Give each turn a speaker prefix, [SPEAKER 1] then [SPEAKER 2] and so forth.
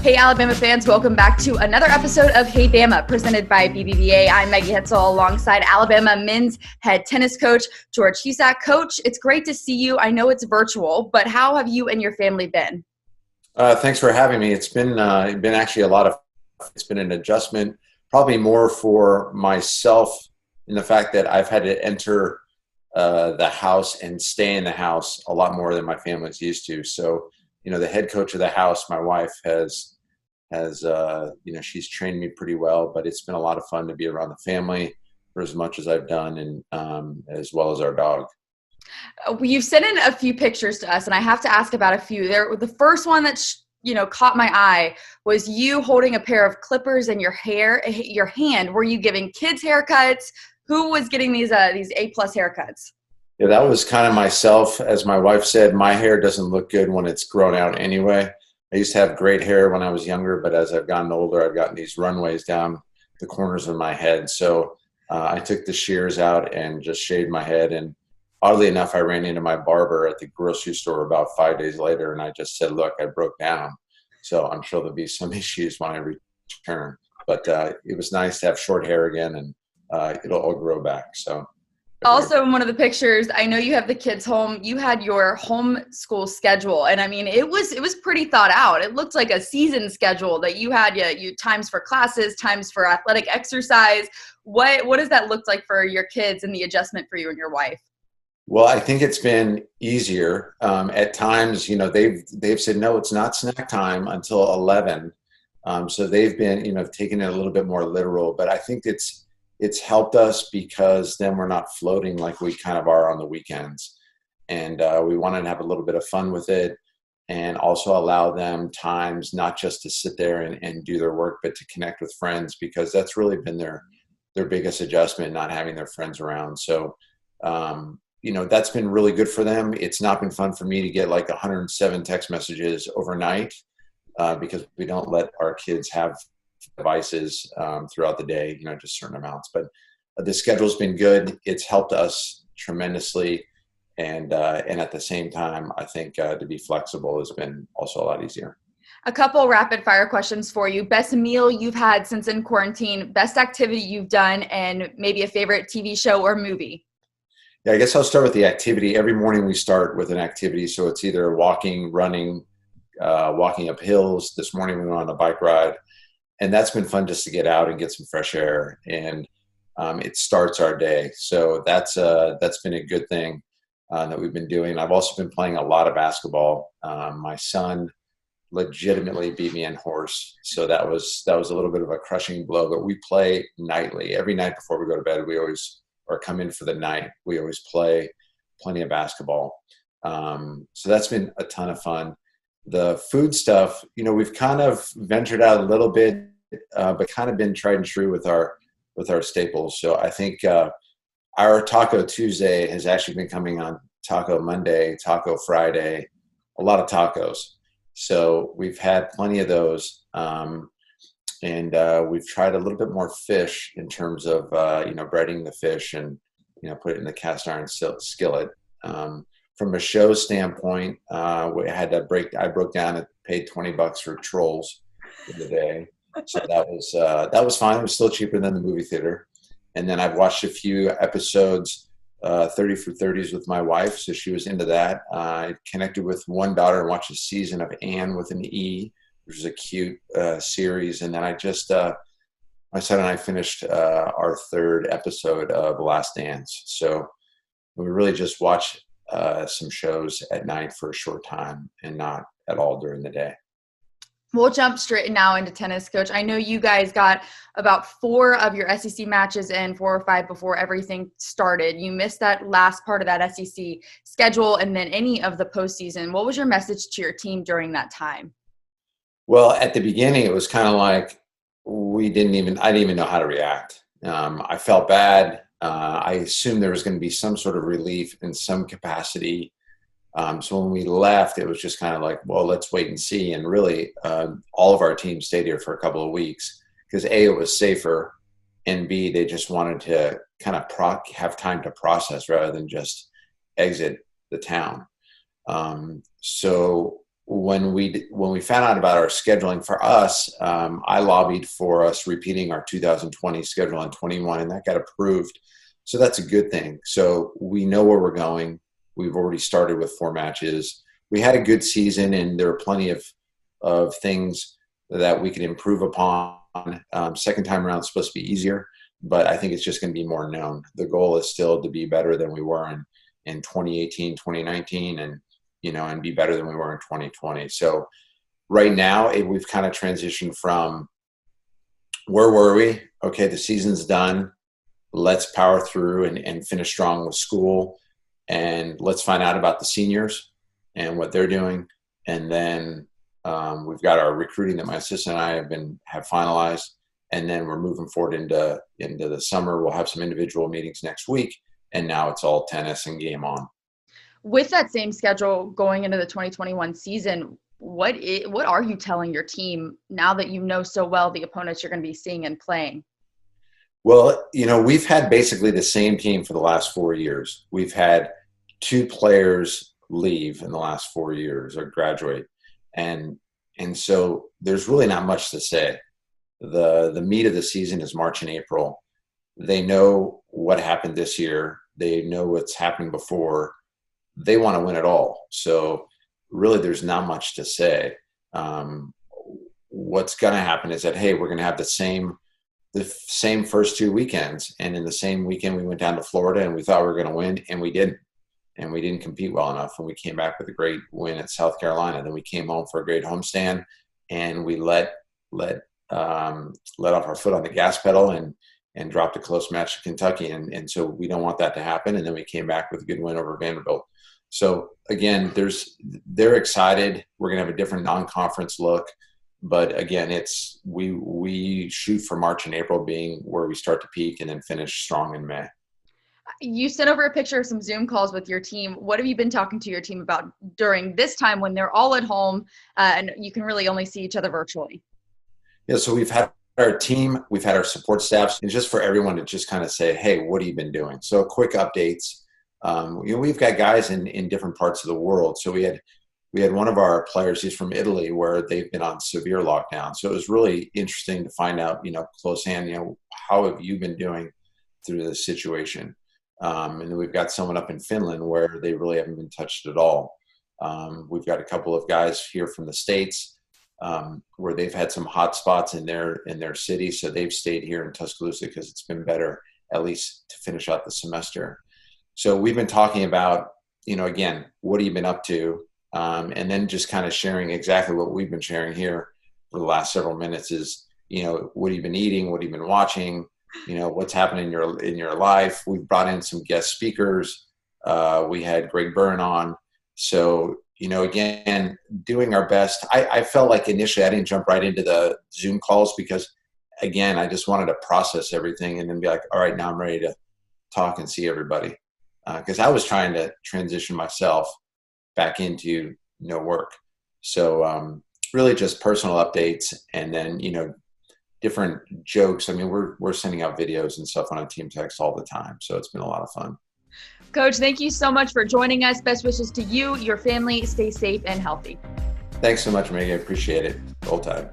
[SPEAKER 1] Hey, Alabama fans, welcome back to another episode of Hey Bama, presented by BBVA. I'm Maggie Hetzel alongside Alabama men's head tennis coach, George Husack. Coach, it's great to see you. I know it's virtual, but how have you and your family been?
[SPEAKER 2] Thanks for having me. It's been actually a lot of, it's been an adjustment, probably more for myself in the fact that I've had to enter the house and stay in the house a lot more than my family's used to. So, the head coach of the house, my wife has she's trained me pretty well, but it's been a lot of fun to be around the family for as much as I've done, and as well as our dog.
[SPEAKER 1] You've sent in a few pictures to us, and I have to ask about a few. The first one that caught my eye was you holding a pair of clippers in your hand. Were you giving kids haircuts? Who was getting these A-plus haircuts?
[SPEAKER 2] Yeah, that was kind of myself. As my wife said, my hair doesn't look good when it's grown out anyway. I used to have great hair when I was younger, but as I've gotten older, I've gotten these runways down the corners of my head. So I took the shears out and just shaved my head. And oddly enough, I ran into my barber at the grocery store about 5 days later, and I just said, look, I broke down. So I'm sure there'll be some issues when I return. But it was nice to have short hair again, and it'll all grow back. So.
[SPEAKER 1] Also, in one of the pictures, I know you have the kids home. You had your homeschool schedule, and I mean, it was pretty thought out. It looked like a season schedule that you had. You times for classes, times for athletic exercise. What does that look like for your kids and the adjustment for you and your wife?
[SPEAKER 2] Well, I think it's been easier. At times, they've said no, it's not snack time until 11. So they've been, taking it a little bit more literal. But I think it's helped us because then we're not floating like we kind of are on the weekends. And we wanted to have a little bit of fun with it, and also allow them times not just to sit there and do their work, but to connect with friends, because that's really been their biggest adjustment, not having their friends around. So, that's been really good for them. It's not been fun for me to get like 107 text messages overnight because we don't let our kids have devices throughout the day, just certain amounts. But the schedule's been good. It's helped us tremendously. And at the same time, I think to be flexible has been also a lot easier.
[SPEAKER 1] A couple rapid fire questions for you. Best meal you've had since in quarantine, best activity you've done, and maybe a favorite TV show or movie.
[SPEAKER 2] Yeah, I guess I'll start with the activity. Every morning we start with an activity. So it's either walking, running, walking up hills. This morning we went on a bike ride. And that's been fun just to get out and get some fresh air, and it starts our day. So that's been a good thing that we've been doing. I've also been playing a lot of basketball. My son legitimately beat me in horse, so that was a little bit of a crushing blow. But we play nightly. Every night before we go to bed, or come in for the night, we always play plenty of basketball. So that's been a ton of fun. The food stuff, we've kind of ventured out a little bit, but kind of been tried and true with our staples. So I think our Taco Tuesday has actually been coming on Taco Monday, Taco Friday, a lot of tacos. So we've had plenty of those, and we've tried a little bit more fish in terms of breading the fish and put it in the cast iron skillet. From a show standpoint, I broke down and paid $20 for Trolls for the day. So that was fine. It was still cheaper than the movie theater. And then I've watched a few episodes, 30 for 30s with my wife. So she was into that. I connected with one daughter and watched a season of Anne with an E, which is a cute series. And then my son and I finished our third episode of Last Dance. So we really just watched some shows at night for a short time and not at all during the day.
[SPEAKER 1] We'll jump straight now into tennis, Coach. I know you guys got about 4 of your SEC matches in, 4 or 5 before everything started. You missed that last part of that SEC schedule and then any of the postseason. What was your message to your team during that time?
[SPEAKER 2] Well, at the beginning, it was kind of like I didn't even know how to react. I felt bad. I assumed there was going to be some sort of relief in some capacity. So when we left, it was just kind of like, well, let's wait and see. And really, all of our team stayed here for a couple of weeks because A, it was safer, and B, they just wanted to kind of have time to process rather than just exit the town. So when we found out about our scheduling for us, I lobbied for us repeating our 2020 schedule in 21, and that got approved. So that's a good thing. So we know where we're going. We've already started with 4 matches. We had a good season, and there are plenty of things that we could improve upon. Second time around is supposed to be easier, but I think it's just going to be more known. The goal is still to be better than we were in 2018, 2019, and be better than we were in 2020. So right now we've kind of transitioned from where were we? Okay, the season's done. Let's power through and finish strong with school, and let's find out about the seniors and what they're doing. And then we've got our recruiting that my assistant and I have finalized, and then we're moving forward into the summer. We'll have some individual meetings next week, and now it's all tennis and game on.
[SPEAKER 1] With that same schedule going into the 2021 season, what are you telling your team now that you know so well the opponents you're going to be seeing and playing?
[SPEAKER 2] Well, we've had basically the same team for the last 4 years. We've had 2 players leave in the last 4 years or graduate. And so there's really not much to say. The meat of the season is March and April. They know what happened this year. They know what's happened before. They want to win it all. So really there's not much to say. What's going to happen is that, hey, we're going to have the same first 2 weekends. And in the same weekend, we went down to Florida and we thought we were going to win, and we didn't. And we didn't compete well enough. And we came back with a great win at South Carolina. Then we came home for a great homestand, and we let off our foot on the gas pedal and dropped a close match to Kentucky. And so we don't want that to happen. And then we came back with a good win over Vanderbilt. So again, they're excited. We're going to have a different non-conference look. But again, we shoot for March and April being where we start to peak and then finish strong in May.
[SPEAKER 1] You sent over a picture of some Zoom calls with your team. What have you been talking to your team about during this time when they're all at home and you can really only see each other virtually?
[SPEAKER 2] Yeah, so we've had our team, we've had our support staffs, and just for everyone to just kind of say, hey, what have you been doing? So quick updates. We've got guys in different parts of the world. So we had one of our players, he's from Italy, where they've been on severe lockdown. So it was really interesting to find out, close hand, how have you been doing through this situation? And then we've got someone up in Finland where they really haven't been touched at all. We've got a couple of guys here from the States where they've had some hot spots in their city. So they've stayed here in Tuscaloosa because it's been better, at least to finish out the semester. So we've been talking about, again, what have you been up to? And then just kind of sharing exactly what we've been sharing here for the last several minutes is, what have you been eating? What have you been watching? What's happening in your life. We've brought in some guest speakers. We had Greg Byrne on. So, again, doing our best. I felt like initially I didn't jump right into the Zoom calls because, again, I just wanted to process everything and then be like, all right, now I'm ready to talk and see everybody. Because I was trying to transition myself back into no work. So really just personal updates and then, different jokes. I mean, we're sending out videos and stuff on a team text all the time. So it's been a lot of fun.
[SPEAKER 1] Coach, thank you so much for joining us. Best wishes to you, your family. Stay safe and healthy.
[SPEAKER 2] Thanks so much, Megan. I appreciate it. Roll Tide.